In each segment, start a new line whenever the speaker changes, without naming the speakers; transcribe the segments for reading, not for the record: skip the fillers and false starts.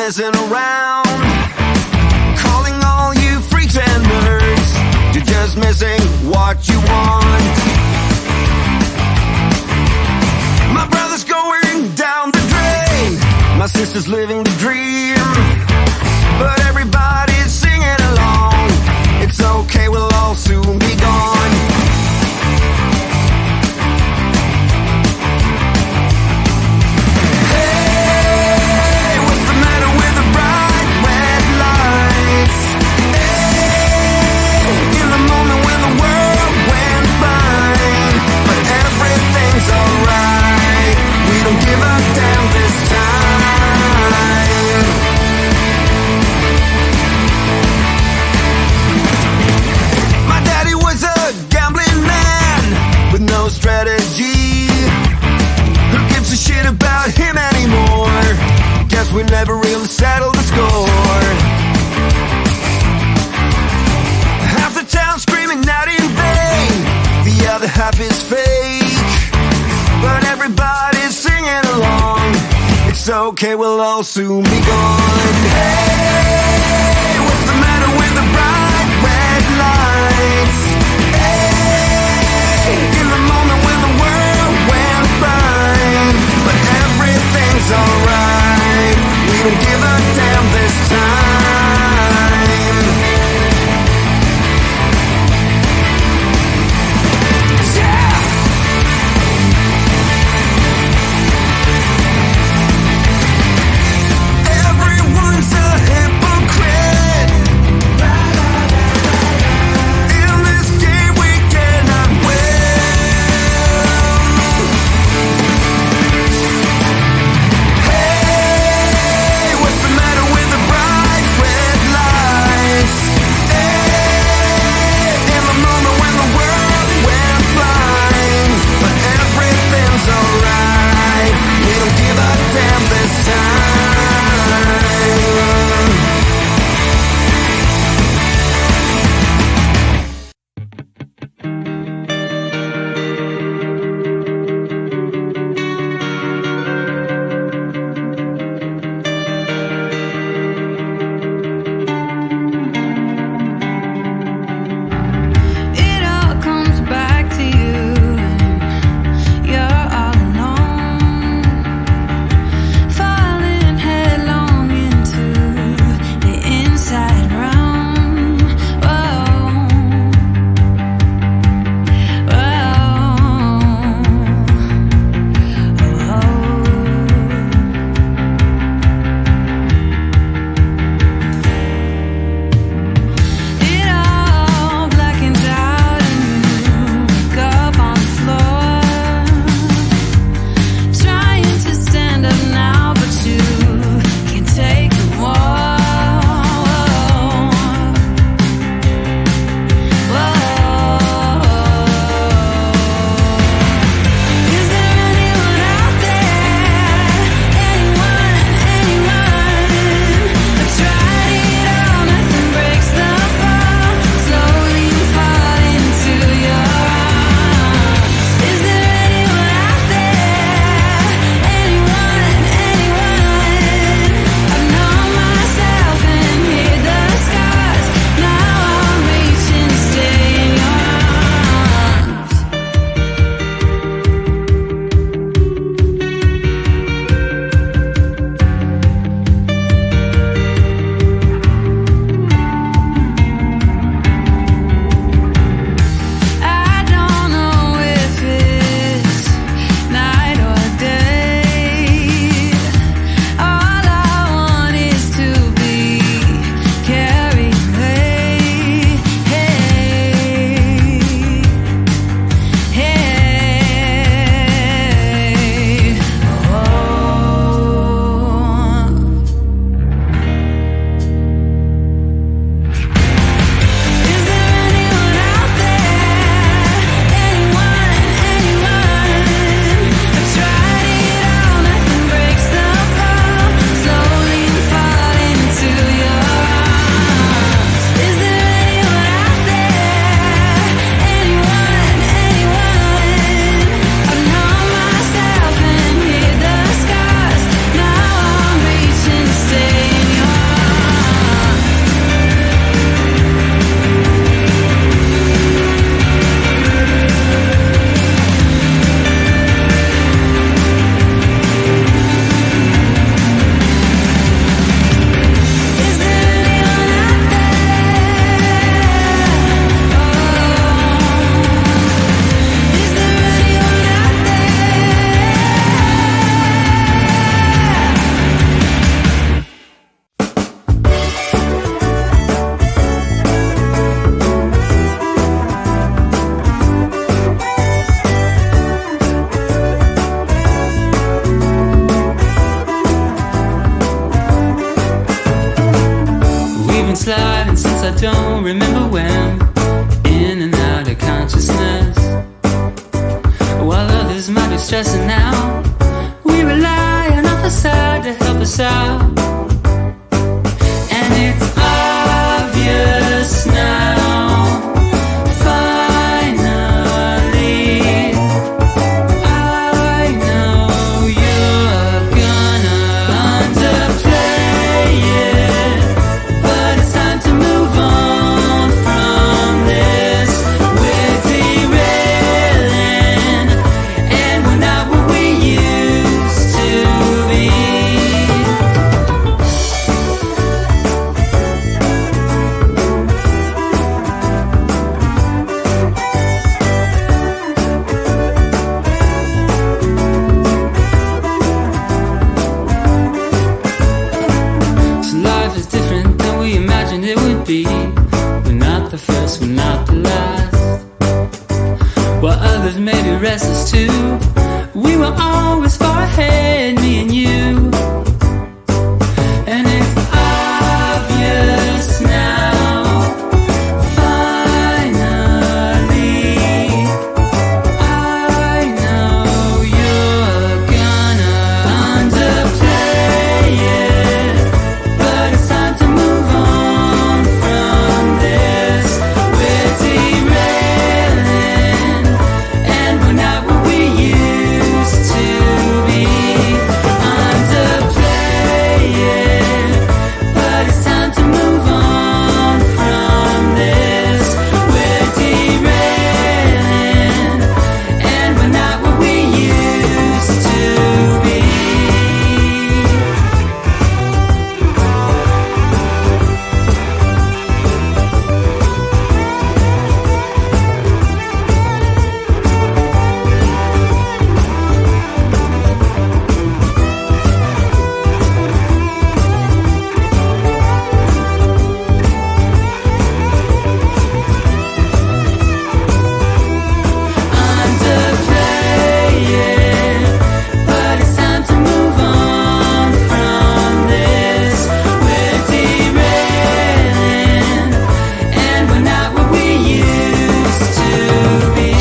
messing around, calling all you freaks and nerds. You're just missing what you want. My brother's going down the drain, my sister's living the dream, but everybody's singing along. It's okay, we'll all soon be gone. Hey, what's the matter with the bright red lights? Hey, in the moment when the world went blind, but everything's alright. We don't give a damn this time. My daddy was a gambling man with no strategy. Who gives a shit about him anymore? Guess we never really settled the score. Half the town screaming out in vain, the other half is fake, but everybody's singing along. It's okay, we'll all soon be gone. Hey, what's the matter with the bright red lights? Hey, in the moment when the world went blind, but everything's alright. We don't give a damn this time. Yeah! Everyone's a hypocrite.
don't remember when, in and out of consciousness. While others might be stressing out, we rely on our facade to help us out. And it's obvious now, finally, I know you're gonna underplay it, but it's time to move on from this. We're derailing, and we're not what we used to be. So life is different than we imagined it would be. We're not the first, we're not the last. While others may be restless too, we were always far ahead, me and you. And it's obvious now, finally, I know you're gonna underplay it, but it's time to move on from this. We're derailing, and we're not what we used to be. Underplay it, but it's time to move on from this. We're derailing, and we're not what we used to be. Underplay it, but it's time to move on from this. We're derailing, and we're not what we used to be.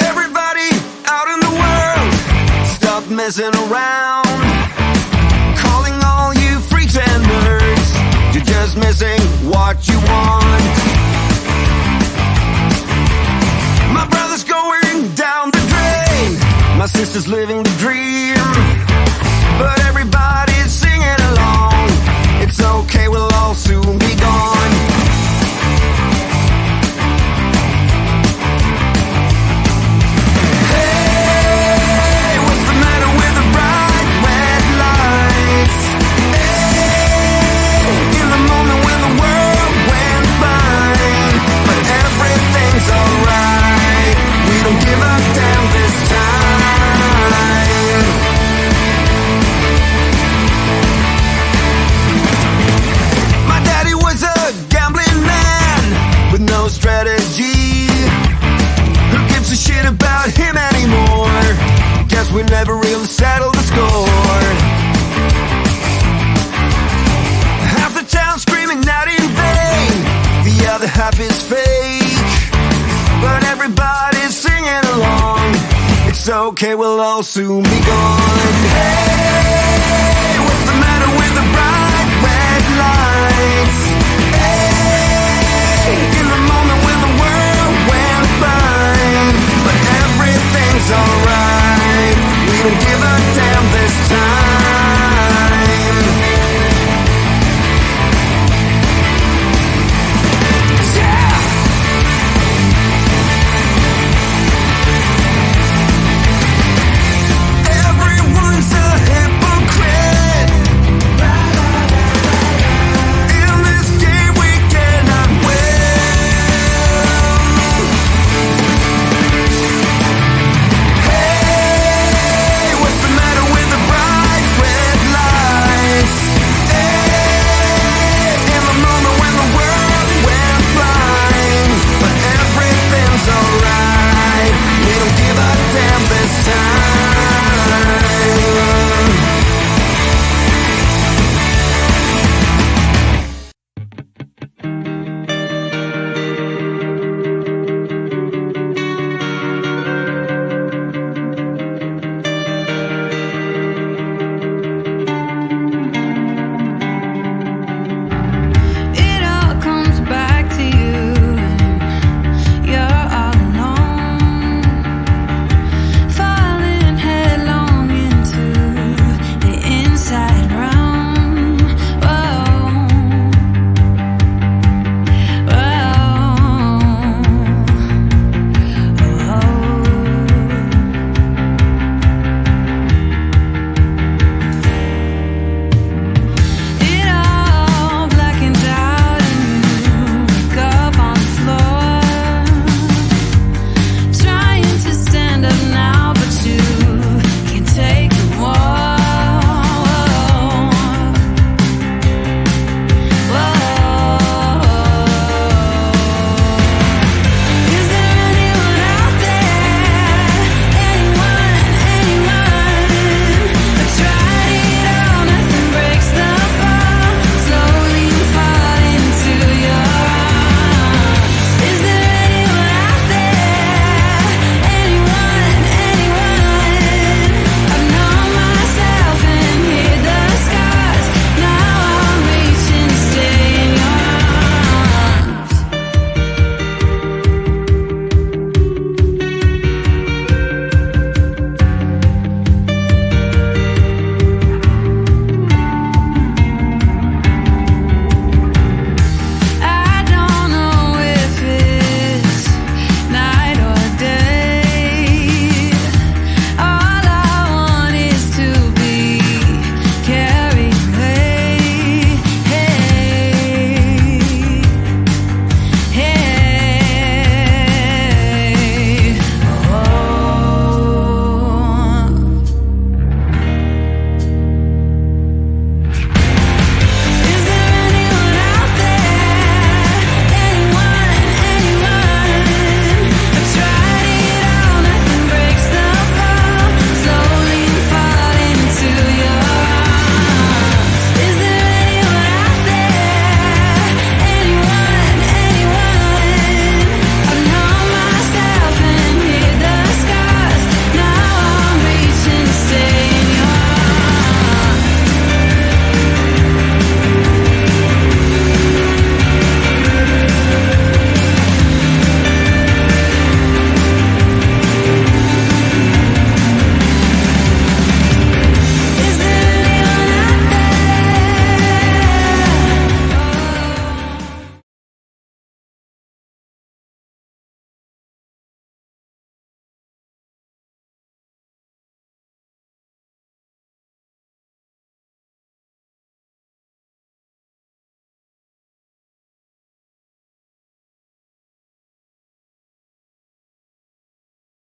Everybody out in the world, stop messing around. Calling all you pretenders, you're just missing what you want. My brother's going down the drain, my sister's living the dream, but everybody's singing along. It's okay, we'll all soon be gone. Hey, what's the matter with the bright red lights? Hey, in the moment when the world went by, but everything's alright. We don't give a damn this time. My daddy was a gambling man with no strategy. Who gives a shit about him anymore? Guess we never really settled the score. Half the town screaming out in vain, the other half is fake, but everybody's singing along. It's okay, we'll all soon be gone. Hey, what's the matter with the bright red lights?